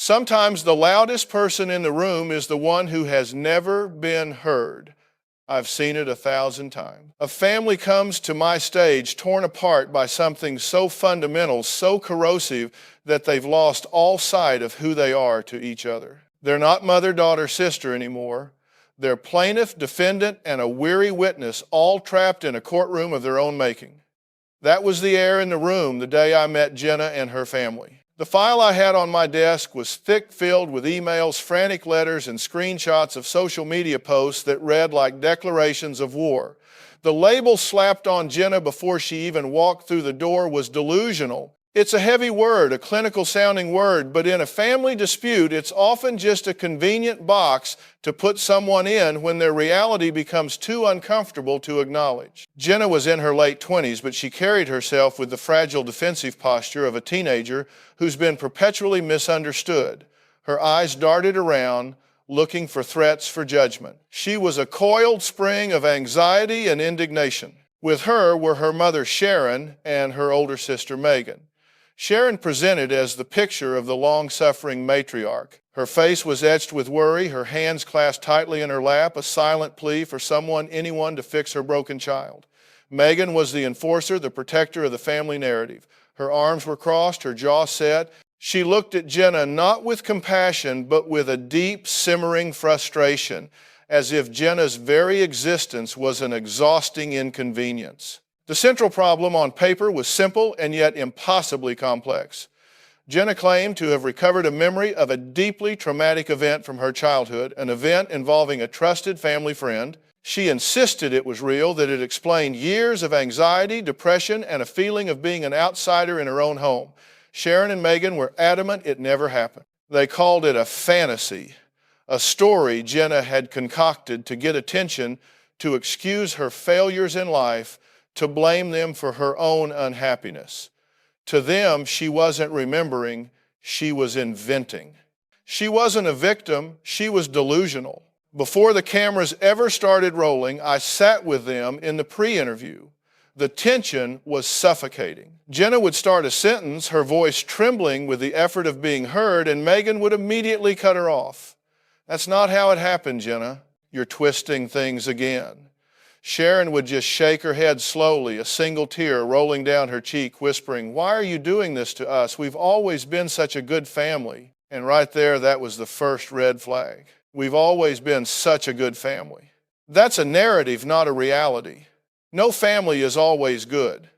Sometimes the loudest person in the room is the one who has never been heard. I've seen it 1,000 times. A family comes to my stage torn apart by something so fundamental, so corrosive, that they've lost all sight of who they are to each other. They're not mother, daughter, sister anymore. They're plaintiff, defendant, and a weary witness, all trapped in a courtroom of their own making. That was the air in the room the day I met Jenna and her family. The file I had on my desk was thick-filled with emails, frantic letters, and screenshots of social media posts that read like declarations of war. The label slapped on Jenna before she even walked through the door was delusional. It's a heavy word, a clinical-sounding word, but in a family dispute, it's often just a convenient box to put someone in when their reality becomes too uncomfortable to acknowledge. Jenna was in her late 20s, but she carried herself with the fragile defensive posture of a teenager who's been perpetually misunderstood. Her eyes darted around, looking for threats for judgment. She was a coiled spring of anxiety and indignation. With her were her mother Sharon and her older sister Megan. Sharon presented as the picture of the long-suffering matriarch. Her face was etched with worry, her hands clasped tightly in her lap, a silent plea for anyone to fix her broken child. Megan was the enforcer, the protector of the family narrative. Her arms were crossed, her jaw set. She looked at Jenna not with compassion, but with a deep, simmering frustration, as if Jenna's very existence was an exhausting inconvenience. The central problem on paper was simple and yet impossibly complex. Jenna claimed to have recovered a memory of a deeply traumatic event from her childhood, an event involving a trusted family friend. She insisted it was real, that it explained years of anxiety, depression, and a feeling of being an outsider in her own home. Sharon and Megan were adamant it never happened. They called it a fantasy, a story Jenna had concocted to get attention, to excuse her failures in life, to blame them for her own unhappiness. To them, she wasn't remembering, she was inventing. She wasn't a victim, she was delusional. Before the cameras ever started rolling, I sat with them in the pre-interview. The tension was suffocating. Jenna would start a sentence, her voice trembling with the effort of being heard, and Megan would immediately cut her off. "That's not how it happened, Jenna. You're twisting things again." Sharon would just shake her head slowly, a single tear rolling down her cheek, whispering, "Why are you doing this to us? We've always been such a good family." And right there, that was the first red flag. We've always been such a good family. That's a narrative, not a reality. No family is always good.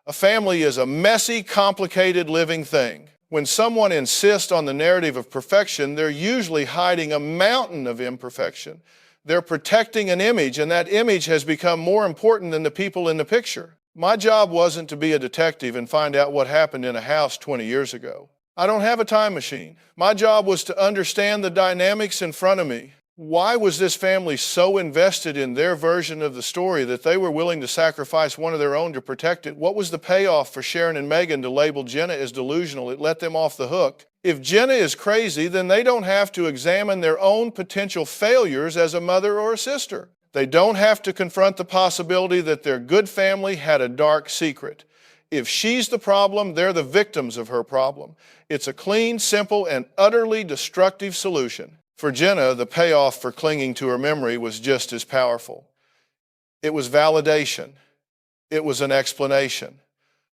A family is a messy, complicated living thing. When someone insists on the narrative of perfection, they're usually hiding a mountain of imperfection. They're protecting an image, and that image has become more important than the people in the picture. My job wasn't to be a detective and find out what happened in a house 20 years ago. I don't have a time machine. My job was to understand the dynamics in front of me. Why was this family so invested in their version of the story that they were willing to sacrifice one of their own to protect it? What was the payoff for Sharon and Megan to label Jenna as delusional? It let them off the hook. If Jenna is crazy, then they don't have to examine their own potential failures as a mother or a sister. They don't have to confront the possibility that their good family had a dark secret. If she's the problem, they're the victims of her problem. It's a clean, simple, and utterly destructive solution. For Jenna, the payoff for clinging to her memory was just as powerful. It was validation. It was an explanation.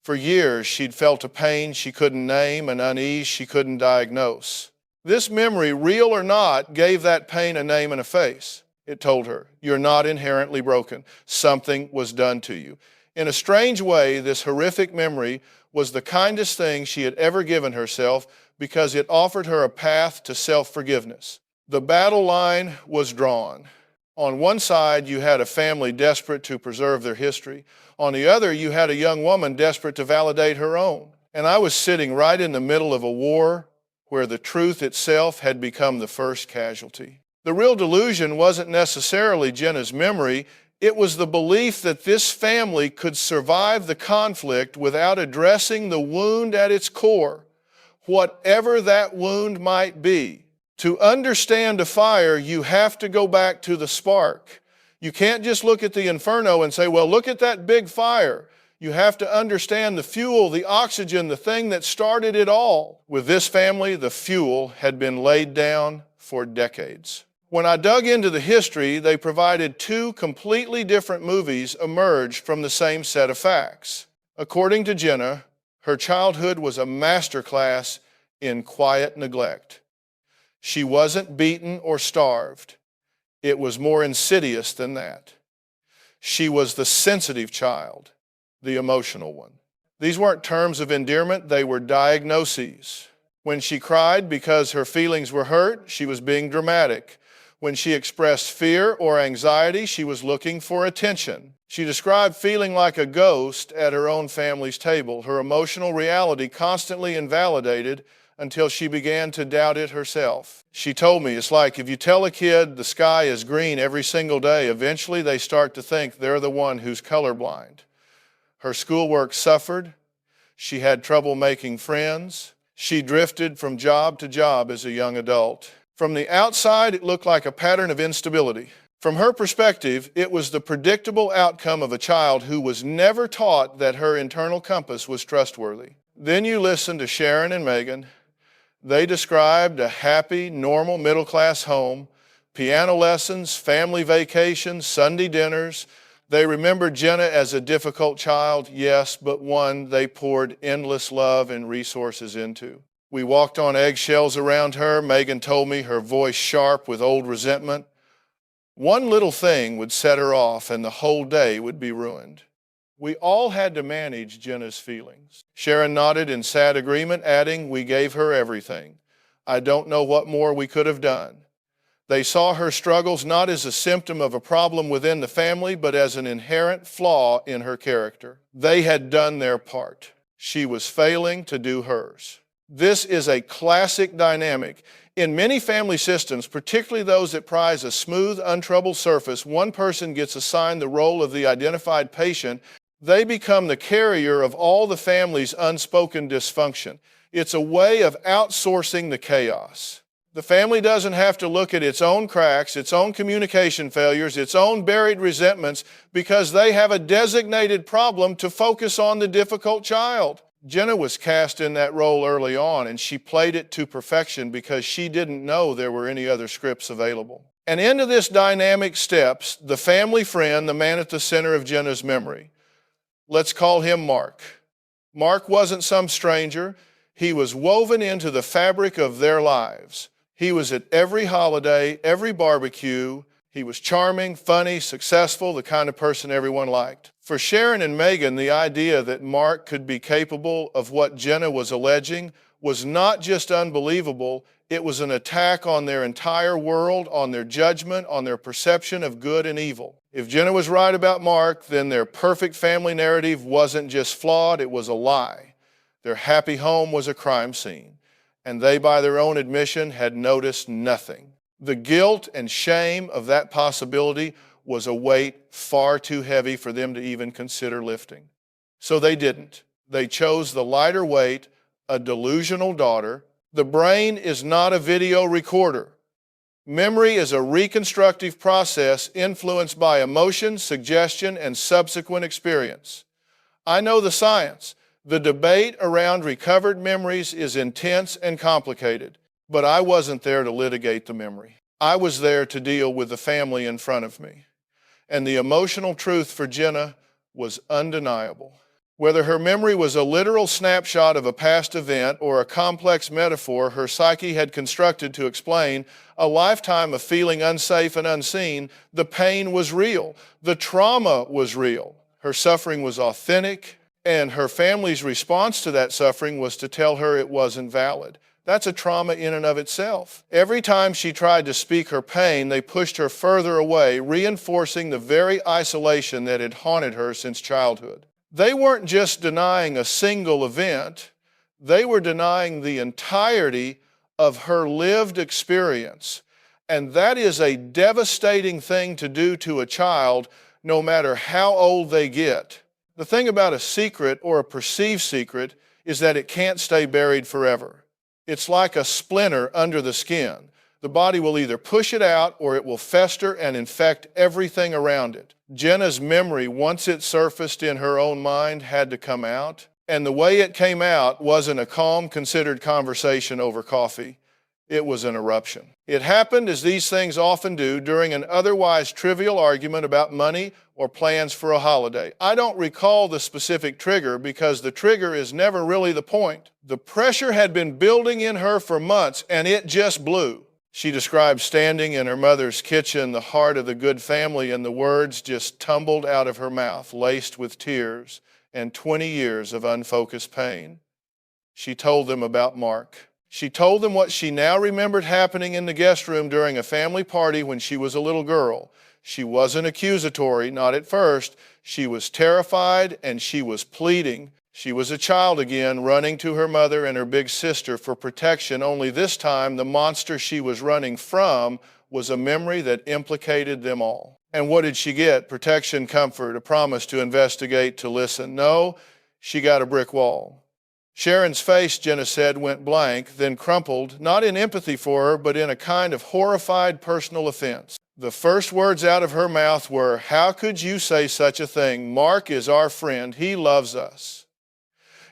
For years, she'd felt a pain she couldn't name, an unease she couldn't diagnose. This memory, real or not, gave that pain a name and a face. It told her, "You're not inherently broken. Something was done to you." In a strange way, this horrific memory was the kindest thing she had ever given herself because it offered her a path to self-forgiveness. The battle line was drawn. On one side, you had a family desperate to preserve their history. On the other, you had a young woman desperate to validate her own. And I was sitting right in the middle of a war where the truth itself had become the first casualty. The real delusion wasn't necessarily Jenna's memory. It was the belief that this family could survive the conflict without addressing the wound at its core, whatever that wound might be. To understand a fire, you have to go back to the spark. You can't just look at the inferno and say, well, look at that big fire. You have to understand the fuel, the oxygen, the thing that started it all. With this family, the fuel had been laid down for decades. When I dug into the history, they provided two completely different movies emerged from the same set of facts. According to Jenna, her childhood was a masterclass in quiet neglect. She wasn't beaten or starved. It was more insidious than that. She was the sensitive child, the emotional one. These weren't terms of endearment, they were diagnoses. When she cried because her feelings were hurt, she was being dramatic. When she expressed fear or anxiety, she was looking for attention. She described feeling like a ghost at her own family's table, her emotional reality constantly invalidated until she began to doubt it herself. She told me, it's like if you tell a kid the sky is green every single day, eventually they start to think they're the one who's colorblind. Her schoolwork suffered. She had trouble making friends. She drifted from job to job as a young adult. From the outside, it looked like a pattern of instability. From her perspective, it was the predictable outcome of a child who was never taught that her internal compass was trustworthy. Then you listen to Sharon and Megan. They described a happy, normal, middle-class home, piano lessons, family vacations, Sunday dinners. They remembered Jenna as a difficult child, yes, but one they poured endless love and resources into. We walked on eggshells around her. Megan told me, her voice sharp with old resentment. One little thing would set her off and the whole day would be ruined. We all had to manage Jenna's feelings. Sharon nodded in sad agreement, adding, we gave her everything. I don't know what more we could have done. They saw her struggles not as a symptom of a problem within the family, but as an inherent flaw in her character. They had done their part. She was failing to do hers. This is a classic dynamic. In many family systems, particularly those that prize a smooth, untroubled surface, one person gets assigned the role of the identified patient. They become the carrier of all the family's unspoken dysfunction. It's a way of outsourcing the chaos. The family doesn't have to look at its own cracks, its own communication failures, its own buried resentments, because they have a designated problem to focus on the difficult child. Jenna was cast in that role early on, and she played it to perfection because she didn't know there were any other scripts available. And into this dynamic steps the family friend, the man at the center of Jenna's memory. Let's call him Mark. Mark wasn't some stranger. He was woven into the fabric of their lives. He was at every holiday, every barbecue. He was charming, funny, successful, the kind of person everyone liked. For Sharon and Megan, the idea that Mark could be capable of what Jenna was alleging was not just unbelievable, it was an attack on their entire world, on their judgment, on their perception of good and evil. If Jenna was right about Mark, then their perfect family narrative wasn't just flawed, it was a lie. Their happy home was a crime scene, and they, by their own admission, had noticed nothing. The guilt and shame of that possibility was a weight far too heavy for them to even consider lifting. So they didn't. They chose the lighter weight, a delusional daughter. The brain is not a video recorder. Memory is a reconstructive process influenced by emotion, suggestion, and subsequent experience. I know the science. The debate around recovered memories is intense and complicated, but I wasn't there to litigate the memory. I was there to deal with the family in front of me. And the emotional truth for Jenna was undeniable. Whether her memory was a literal snapshot of a past event or a complex metaphor her psyche had constructed to explain a lifetime of feeling unsafe and unseen, the pain was real. The trauma was real. Her suffering was authentic, and her family's response to that suffering was to tell her it wasn't valid. That's a trauma in and of itself. Every time she tried to speak her pain, they pushed her further away, reinforcing the very isolation that had haunted her since childhood. They weren't just denying a single event, they were denying the entirety of her lived experience. And that is a devastating thing to do to a child, no matter how old they get. The thing about a secret or a perceived secret is that it can't stay buried forever. It's like a splinter under the skin. The body will either push it out or it will fester and infect everything around it. Jenna's memory, once it surfaced in her own mind, had to come out. And the way it came out wasn't a calm, considered conversation over coffee. It was an eruption. It happened, as these things often do, during an otherwise trivial argument about money or plans for a holiday. I don't recall the specific trigger because the trigger is never really the point. The pressure had been building in her for months and it just blew. She described standing in her mother's kitchen, the heart of the good family, and the words just tumbled out of her mouth, laced with tears and 20 years of unfocused pain. She told them about Mark. She told them what she now remembered happening in the guest room during a family party when she was a little girl. She wasn't accusatory, not at first. She was terrified and she was pleading. She was a child again, running to her mother and her big sister for protection, only this time the monster she was running from was a memory that implicated them all. And what did she get? Protection, comfort, a promise to investigate, to listen. No, she got a brick wall. Sharon's face, Jenna said, went blank, then crumpled, not in empathy for her, but in a kind of horrified personal offense. The first words out of her mouth were, "How could you say such a thing? Mark is our friend. He loves us."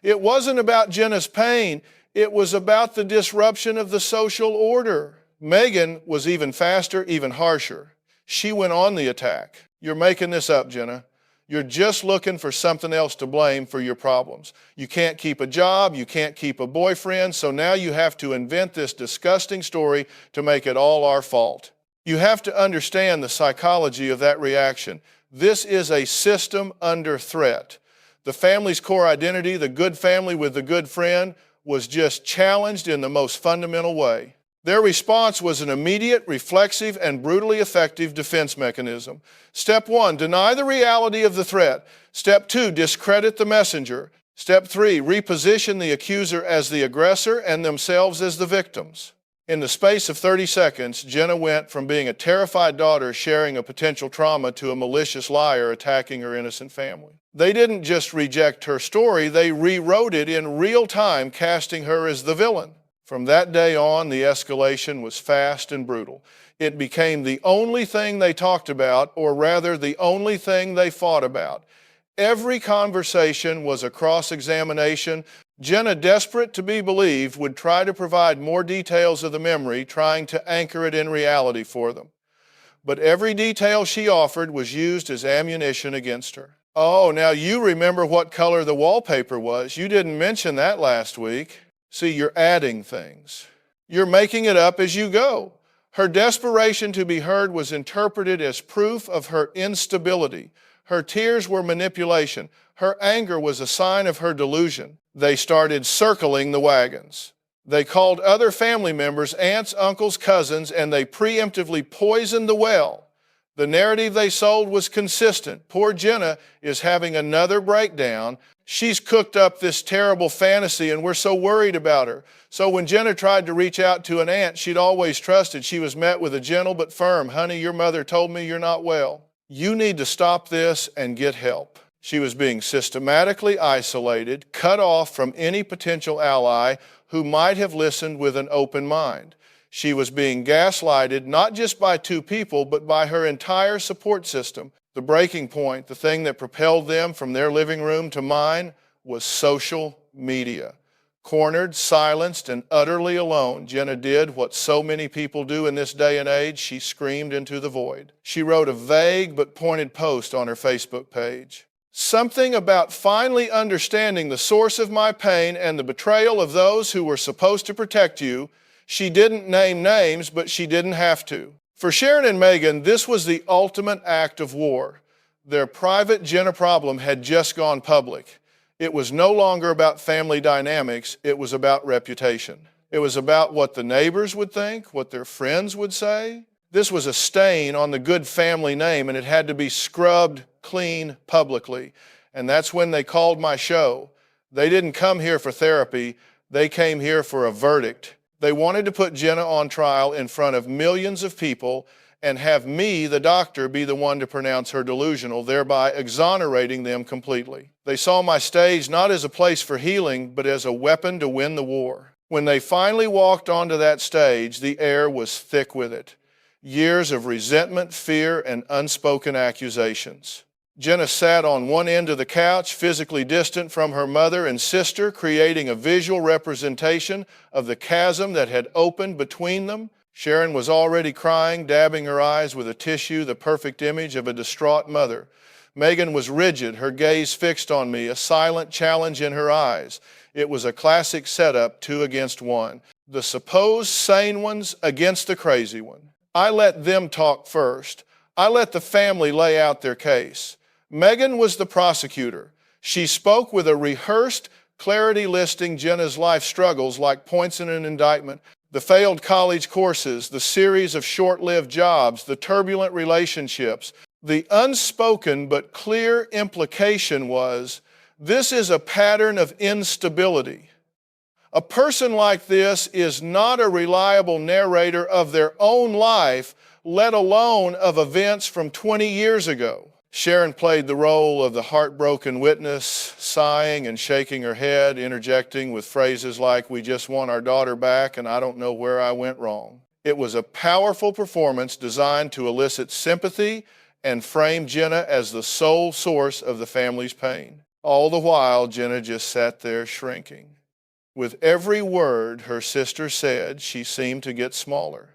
It wasn't about Jenna's pain. It was about the disruption of the social order. Megan was even faster, even harsher. She went on the attack. "You're making this up, Jenna. You're just looking for something else to blame for your problems. You can't keep a job, you can't keep a boyfriend, so now you have to invent this disgusting story to make it all our fault." You have to understand the psychology of that reaction. This is a system under threat. The family's core identity, the good family with the good friend, was just challenged in the most fundamental way. Their response was an immediate, reflexive, and brutally effective defense mechanism. Step 1, deny the reality of the threat. Step 2, discredit the messenger. Step 3, reposition the accuser as the aggressor and themselves as the victims. In the space of 30 seconds, Jenna went from being a terrified daughter sharing a potential trauma to a malicious liar attacking her innocent family. They didn't just reject her story, they rewrote it in real time, casting her as the villain. From that day on, the escalation was fast and brutal. It became the only thing they talked about, or rather the only thing they fought about. Every conversation was a cross-examination. Jenna, desperate to be believed, would try to provide more details of the memory, trying to anchor it in reality for them. But every detail she offered was used as ammunition against her. "Oh, now you remember what color the wallpaper was. You didn't mention that last week." See, you're adding things. You're making it up as you go. Her desperation to be heard was interpreted as proof of her instability. Her tears were manipulation. Her anger was a sign of her delusion. They started circling the wagons. They called other family members, aunts, uncles, cousins, and they preemptively poisoned the well. The narrative they sold was consistent. Poor Jenna is having another breakdown. She's cooked up this terrible fantasy and we're so worried about her. So when Jenna tried to reach out to an aunt she'd always trusted, she was met with a gentle but firm, "Honey, your mother told me you're not well. You need to stop this and get help." She was being systematically isolated, cut off from any potential ally who might have listened with an open mind. She was being gaslighted not just by two people, but by her entire support system. The breaking point, the thing that propelled them from their living room to mine, was social media. Cornered, silenced, and utterly alone, Jenna did what so many people do in this day and age. She screamed into the void. She wrote a vague but pointed post on her Facebook page. "Something about finally understanding the source of my pain and the betrayal of those who were supposed to protect you." She didn't name names, but she didn't have to. For Sharon and Megan, this was the ultimate act of war. Their private Jenna problem had just gone public. It was no longer about family dynamics, it was about reputation. It was about what the neighbors would think, what their friends would say. This was a stain on the good family name, and it had to be scrubbed clean publicly. And that's when they called my show. They didn't come here for therapy, they came here for a verdict. They wanted to put Jenna on trial in front of millions of people and have me, the doctor, be the one to pronounce her delusional, thereby exonerating them completely. They saw my stage not as a place for healing, but as a weapon to win the war. When they finally walked onto that stage, the air was thick with it. Years of resentment, fear, and unspoken accusations. Jenna sat on one end of the couch, physically distant from her mother and sister, creating a visual representation of the chasm that had opened between them. Sharon was already crying, dabbing her eyes with a tissue, the perfect image of a distraught mother. Megan was rigid, her gaze fixed on me, a silent challenge in her eyes. It was a classic setup, 2 against 1. The supposed sane ones against the crazy one. I let them talk first. I let the family lay out their case. Megan was the prosecutor. She spoke with a rehearsed clarity listing Jenna's life struggles like points in an indictment. The failed college courses, the series of short-lived jobs, the turbulent relationships. The unspoken but clear implication was, this is a pattern of instability. A person like this is not a reliable narrator of their own life, let alone of events from 20 years ago. Sharon played the role of the heartbroken witness, sighing and shaking her head, interjecting with phrases like, we just want our daughter back and I don't know where I went wrong. It was a powerful performance designed to elicit sympathy and frame Jenna as the sole source of the family's pain. All the while, Jenna just sat there shrinking. With every word her sister said, she seemed to get smaller.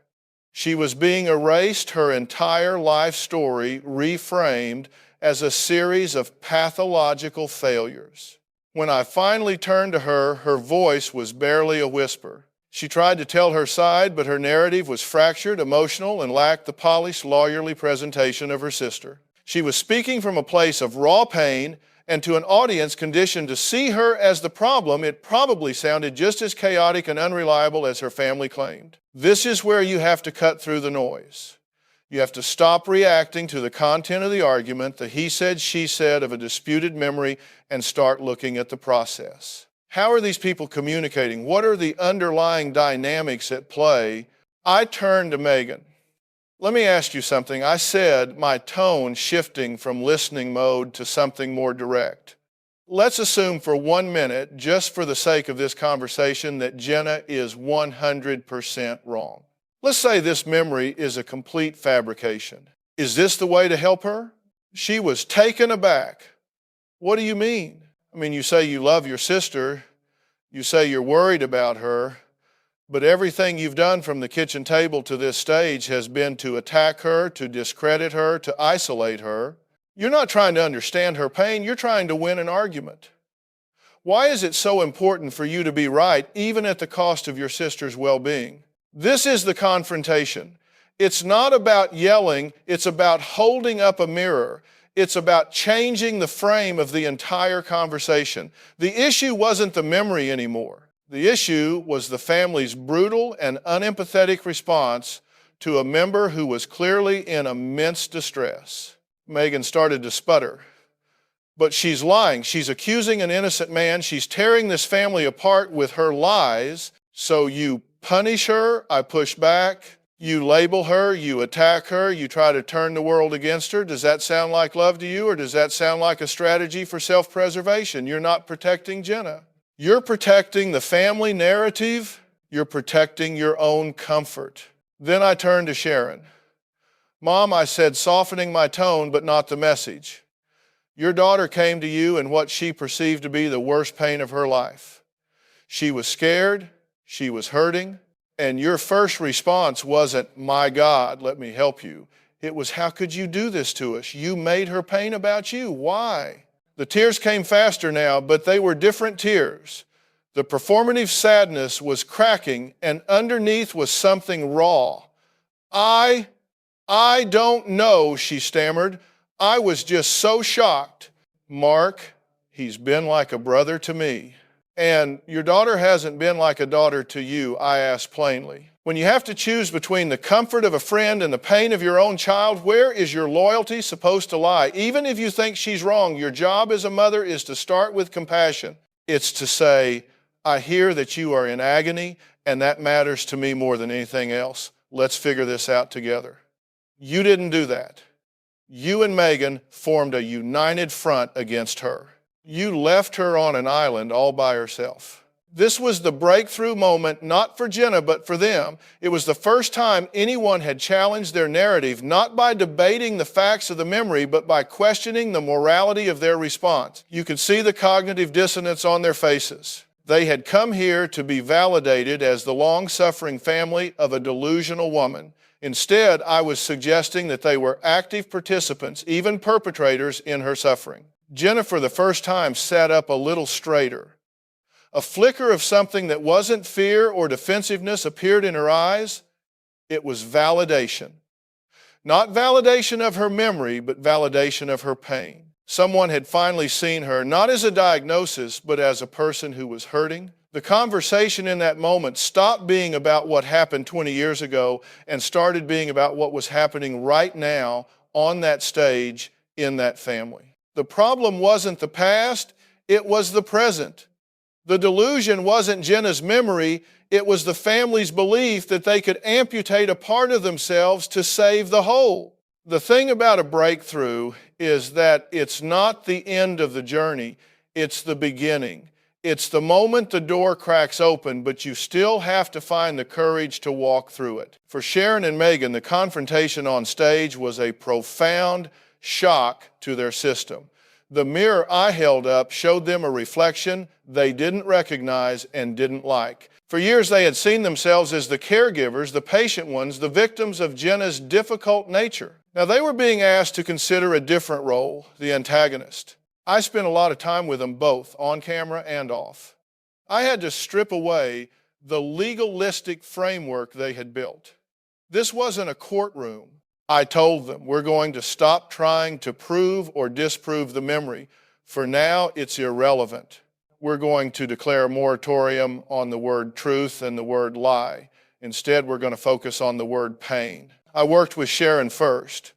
She was being erased, her entire life story reframed as a series of pathological failures. When I finally turned to her, her voice was barely a whisper. She tried to tell her side, but her narrative was fractured, emotional, and lacked the polished, lawyerly presentation of her sister. She was speaking from a place of raw pain, and to an audience conditioned to see her as the problem, it probably sounded just as chaotic and unreliable as her family claimed. This is where you have to cut through the noise. You have to stop reacting to the content of the argument, the he said, she said of a disputed memory, and start looking at the process. How are these people communicating? What are the underlying dynamics at play? I turned to Megan. Let me ask you something. I said my tone shifting from listening mode to something more direct. Let's assume for 1 minute, just for the sake of this conversation, that Jenna is 100% wrong. Let's say this memory is a complete fabrication. Is this the way to help her? She was taken aback. What do you mean? I mean, you say you love your sister, you say you're worried about her, but everything you've done from the kitchen table to this stage has been to attack her, to discredit her, to isolate her. You're not trying to understand her pain, you're trying to win an argument. Why is it so important for you to be right, even at the cost of your sister's well-being? This is the confrontation. It's not about yelling, it's about holding up a mirror. It's about changing the frame of the entire conversation. The issue wasn't the memory anymore. The issue was the family's brutal and unempathetic response to a member who was clearly in immense distress. Megan started to sputter. But she's lying. She's accusing an innocent man. She's tearing this family apart with her lies. So you punish her, I push back. You label her, you attack her, you try to turn the world against her. Does that sound like love to you, or does that sound like a strategy for self-preservation? You're not protecting Jenna. You're protecting the family narrative. You're protecting your own comfort. Then I turned to Sharon. Mom, I said, softening my tone, but not the message. Your daughter came to you in what she perceived to be the worst pain of her life. She was scared, she was hurting, and your first response wasn't, my God, let me help you. It was, how could you do this to us? You made her pain about you. Why? The tears came faster now, but they were different tears. The performative sadness was cracking, and underneath was something raw. I don't know, she stammered. I was just so shocked. Mark, he's been like a brother to me. And your daughter hasn't been like a daughter to you, I asked plainly. When you have to choose between the comfort of a friend and the pain of your own child, where is your loyalty supposed to lie? Even if you think she's wrong, your job as a mother is to start with compassion. It's to say, I hear that you are in agony, and that matters to me more than anything else. Let's figure this out together. You didn't do that. You and Megan formed a united front against her. You left her on an island all by herself. This was the breakthrough moment, not for Jenna, but for them. It was the first time anyone had challenged their narrative, not by debating the facts of the memory, but by questioning the morality of their response. You could see the cognitive dissonance on their faces. They had come here to be validated as the long-suffering family of a delusional woman. Instead, I was suggesting that they were active participants, even perpetrators in her suffering. Jenna, for the first time, sat up a little straighter. A flicker of something that wasn't fear or defensiveness appeared in her eyes. It was validation. Not validation of her memory, but validation of her pain. Someone had finally seen her, not as a diagnosis, but as a person who was hurting. The conversation in that moment stopped being about what happened 20 years ago and started being about what was happening right now on that stage in that family. The problem wasn't the past, it was the present. The delusion wasn't Jenna's memory, it was the family's belief that they could amputate a part of themselves to save the whole. The thing about a breakthrough is that it's not the end of the journey, it's the beginning. It's the moment the door cracks open, but you still have to find the courage to walk through it. For Sharon and Megan, the confrontation on stage was a profound shock to their system. The mirror I held up showed them a reflection they didn't recognize and didn't like. For years, they had seen themselves as the caregivers, the patient ones, the victims of Jenna's difficult nature. Now, they were being asked to consider a different role, the antagonist. I spent a lot of time with them both, on camera and off. I had to strip away the legalistic framework they had built. This wasn't a courtroom. I told them, we're going to stop trying to prove or disprove the memory. For now, it's irrelevant. We're going to declare a moratorium on the word truth and the word lie. Instead, we're going to focus on the word pain. I worked with Sharon first.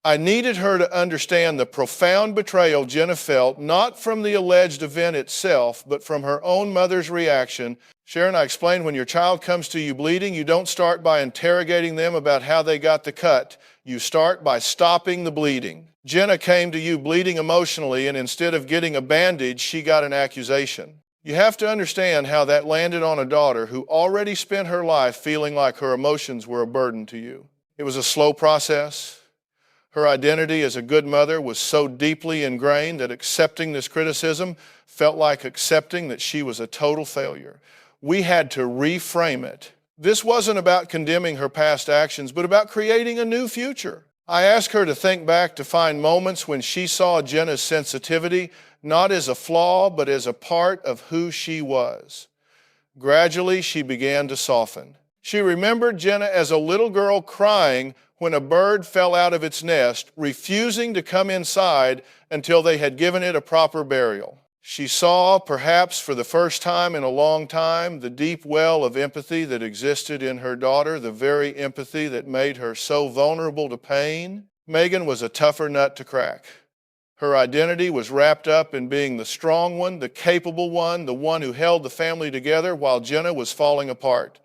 I needed her to understand the profound betrayal Jenna felt, not from the alleged event itself, but from her own mother's reaction. Sharon, I explained, when your child comes to you bleeding, you don't start by interrogating them about how they got the cut. You start by stopping the bleeding. Jenna came to you bleeding emotionally, and instead of getting a bandage, she got an accusation. You have to understand how that landed on a daughter who already spent her life feeling like her emotions were a burden to you. It was a slow process. Her identity as a good mother was so deeply ingrained that accepting this criticism felt like accepting that she was a total failure. We had to reframe it. This wasn't about condemning her past actions, but about creating a new future. I asked her to think back to find moments when she saw Jenna's sensitivity not as a flaw, but as a part of who she was. Gradually, she began to soften. She remembered Jenna as a little girl crying when a bird fell out of its nest, refusing to come inside until they had given it a proper burial. She saw, perhaps for the first time in a long time, the deep well of empathy that existed in her daughter, the very empathy that made her so vulnerable to pain. Megan was a tougher nut to crack. Her identity was wrapped up in being the strong one, the capable one, the one who held the family together while Jenna was falling apart.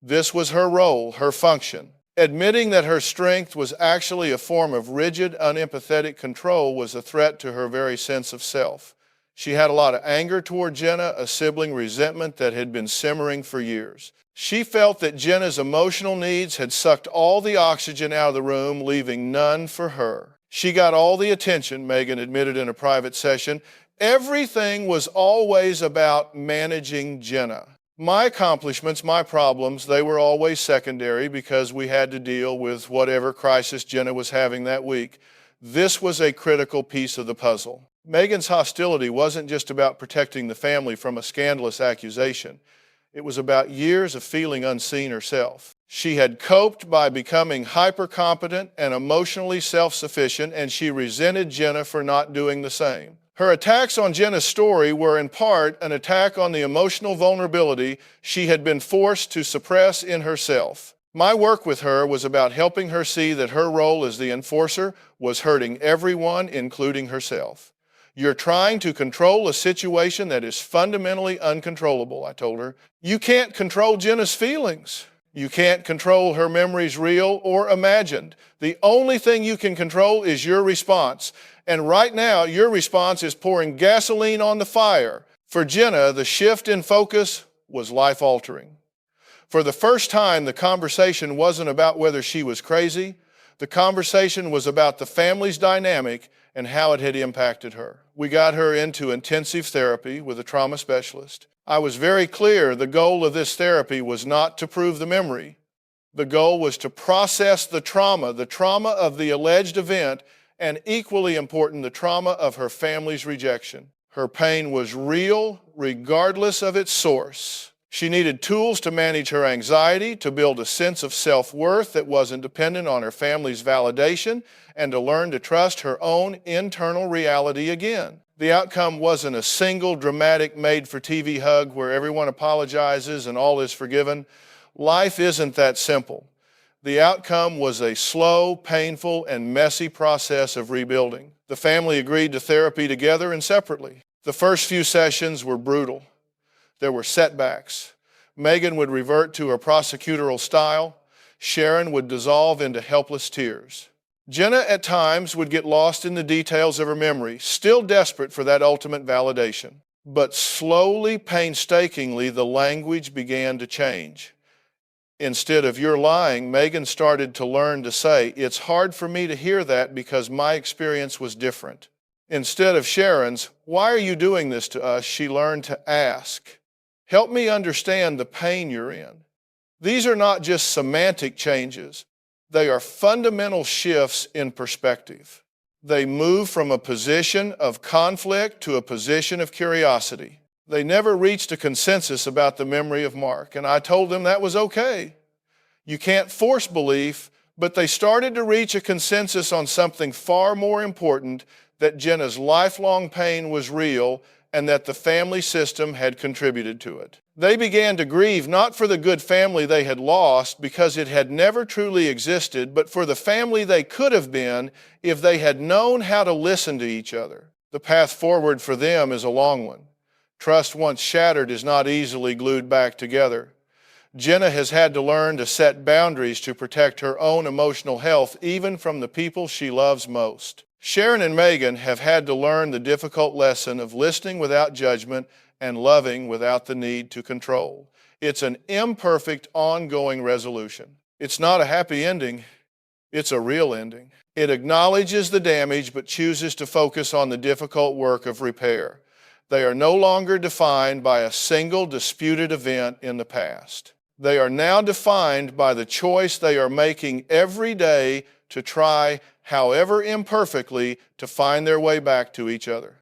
This was her role, her function. Admitting that her strength was actually a form of rigid, unempathetic control was a threat to her very sense of self. She had a lot of anger toward Jenna, a sibling resentment that had been simmering for years. She felt that Jenna's emotional needs had sucked all the oxygen out of the room, leaving none for her. She got all the attention, Megan admitted in a private session. Everything was always about managing Jenna. My accomplishments, my problems, they were always secondary because we had to deal with whatever crisis Jenna was having that week. This was a critical piece of the puzzle. Megan's hostility wasn't just about protecting the family from a scandalous accusation. It was about years of feeling unseen herself. She had coped by becoming hyper-competent and emotionally self-sufficient, and she resented Jenna for not doing the same. Her attacks on Jenna's story were in part an attack on the emotional vulnerability she had been forced to suppress in herself. My work with her was about helping her see that her role as the enforcer was hurting everyone, including herself. You're trying to control a situation that is fundamentally uncontrollable, I told her. You can't control Jenna's feelings. You can't control her memories, real or imagined. The only thing you can control is your response. And right now, your response is pouring gasoline on the fire. For Jenna, the shift in focus was life-altering. For the first time, the conversation wasn't about whether she was crazy. The conversation was about the family's dynamic and how it had impacted her. We got her into intensive therapy with a trauma specialist. I was very clear the goal of this therapy was not to prove the memory. The goal was to process the trauma of the alleged event, and equally important, the trauma of her family's rejection. Her pain was real, regardless of its source. She needed tools to manage her anxiety, to build a sense of self-worth that wasn't dependent on her family's validation, and to learn to trust her own internal reality again. The outcome wasn't a single dramatic made-for-TV hug where everyone apologizes and all is forgiven. Life isn't that simple. The outcome was a slow, painful, and messy process of rebuilding. The family agreed to therapy together and separately. The first few sessions were brutal. There were setbacks. Megan would revert to her prosecutorial style. Sharon would dissolve into helpless tears. Jenna at times would get lost in the details of her memory, still desperate for that ultimate validation. But slowly, painstakingly, the language began to change. Instead of "you're lying," Megan started to learn to say, "It's hard for me to hear that because my experience was different." Instead of Sharon's "why are you doing this to us?" she learned to ask, "Help me understand the pain you're in." These are not just semantic changes. They are fundamental shifts in perspective. They move from a position of conflict to a position of curiosity. They never reached a consensus about the memory of Mark, and I told them that was okay. You can't force belief, but they started to reach a consensus on something far more important, that Jenna's lifelong pain was real and that the family system had contributed to it. They began to grieve not for the good family they had lost because it had never truly existed, but for the family they could have been if they had known how to listen to each other. The path forward for them is a long one. Trust once shattered is not easily glued back together. Jenna has had to learn to set boundaries to protect her own emotional health, even from the people she loves most. Sharon and Megan have had to learn the difficult lesson of listening without judgment and loving without the need to control. It's an imperfect, ongoing resolution. It's not a happy ending. It's a real ending. It acknowledges the damage but chooses to focus on the difficult work of repair. They are no longer defined by a single disputed event in the past. They are now defined by the choice they are making every day to try, however imperfectly, to find their way back to each other.